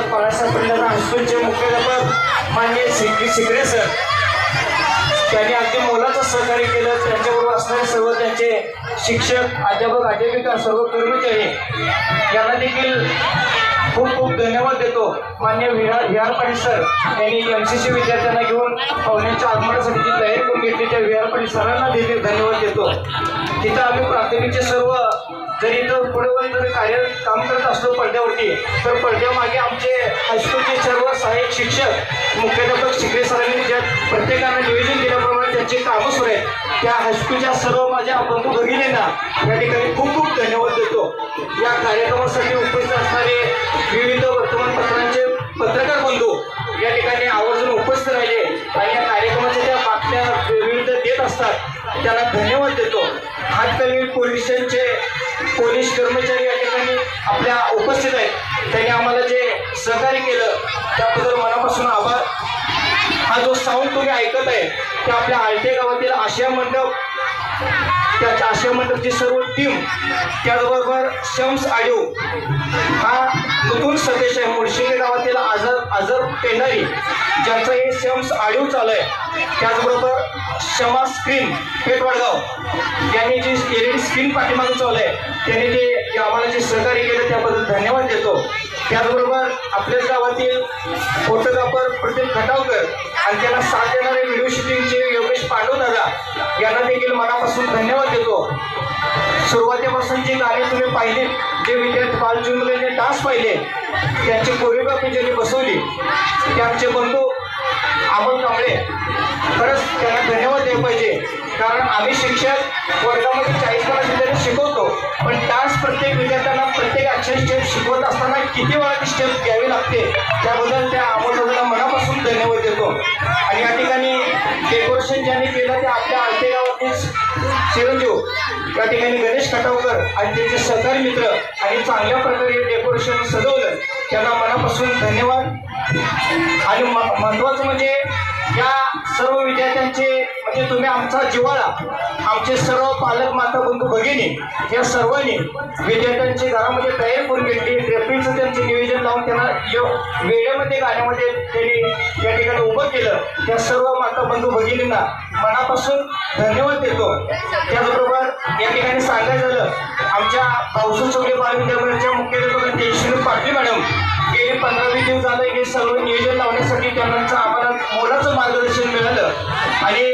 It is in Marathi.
बाळासाहेब पंडित हायस्कूलचे मुख्याध्यापक माननीय शिकरे सर, त्यांनी अगदी मोलाचं सहकार्य केलं. त्यांच्याबरोबर असणारे सर्व त्यांचे शिक्षक, अध्यापक, अध्यापिका, सर्व कर्मचारी यांना देखील खूप खूप धन्यवाद देतो. मान्य विहार पाटील सर यांनी MCC विद्यार्थ्यांना घेऊन पाहुण्यांच्या आगमनासाठी जी तयारी करून घेतली त्या विहार पाटील सरांना देखील धन्यवाद देतो. तिथं आम्ही प्राथमिकचे सर्व जरी इथं पुढे जरी काम करत असलो पडद्यावरती, तर पडद्यामागे आमचे हायस्कूलचे सर्व सहाय्यक शिक्षक, मुख्याध्यापक शिकरे सरांनी ज्या प्रत्येकानं नियोजन केल्याप्रमाणे त्यांची कामं सुरू आहेत, त्या हायस्कूलच्या सर्व माझ्या बंधू भगिनींना या ठिकाणी खूप खूप धन्यवाद देतो. या कार्यक्रमासाठी उपस्थित असणारे विविध वर्तमानपत्रांचे पत्रकार बंधू या ठिकाणी आवर्जून उपस्थित राहिले आणि या कार्यक्रमाच्या त्या बातम्या विविध देत असतात, त्यांना धन्यवाद देतो. हातकणंगले पोलीस स्टेशनचे पोलीस कर्मचारी या ठिकाणी आपल्या उपस्थित आहेत, त्यांनी आम्हाला जे सहकार्य केलं त्याबद्दल मनापासून आभार. हा जो साऊंड तुम्ही ऐकत आहे ते आपल्या आलटे गावातील आशिया मंडप, त्या आशिया मंडपची सर्व टीम, त्याचबरोबर शम्स ऑडिओ हा नूतन सदस्य आहे, मुळशिंगे गावातील आझर पेंढारी ज्यांचं हे शम्स ऑडिओ चालू आहे. त्याचबरोबर शमा स्क्रीन पेठवडगाव यांनी जी LED स्क्रीन पाठीमागून चालू आहे, त्यांनी जे आम्हाला जे सहकार्य केलं त्याबद्दल धन्यवाद देतो. त्याचबरोबर आपल्याच गावातील फोटोग्राफर प्रदीप खटावकर आणि त्यांना साथ देणारे व्हिडिओ शूटिंगचे योगेश पांडवदादा यांना देखील मनापासून धन्यवाद देतो. सुरुवातीपासून जी गाणी तुम्ही पाहिली, जे विद्यार्थी बालचिमुले डान्स पाहिले, त्यांची कोरिओग्राफी ज्यांनी बसवली ते आमचे बंधू अमोल कांबळे, खरंच त्यांना धन्यवाद दिले पाहिजे. कारण आम्ही शिक्षक वर्गामध्ये 40-50 विद्यार्थी शिकवतो, पण डान्स प्रत्येक विद्यार्थ्यांना प्रत्येक ॲक्शन स्टेप शिकवत असताना किती वेळा ती स्टेप घ्यावी लागते, त्याबद्दल त्या अमोल दादांना मनापासून धन्यवाद देतो. आणि या ठिकाणी डेकोरेशन ज्यांनी केलं ते आपल्या आलटे गावातील चिरंजीव या ठिकाणी गणेश खटावकर आणि त्यांचे सहकारी मित्र आणि चांगल्या प्रकारे डेकोरेशन सजवलं, त्यांना मनापासून धन्यवाद. आणि महत्त्वाचं म्हणजे या सर्व विद्यार्थ्यांचे म्हणजे तुम्ही आमचा जिव्हाळा, आमचे सर्व पालक, माता, बंधू, भगिनी या सर्वांनी विद्यार्थ्यांची घरामध्ये तयारी करून घेतली. ड्रेपिंगचं त्यांचं नियोजन लावून त्यांना वेळेमध्ये गाण्यामध्ये त्यांनी या ठिकाणी उभं केलं. त्या सर्व माता, बंधू, भगिनींना मनापासून धन्यवाद देतो. त्याचबरोबर या ठिकाणी सांगायचं झालं, आमच्या पावसा चौले बालविद्यालयाच्या मुख्याध्यापक तेजस्विनी पाटील मॅडम गेली 15-20 दिवस झालं हे सर्व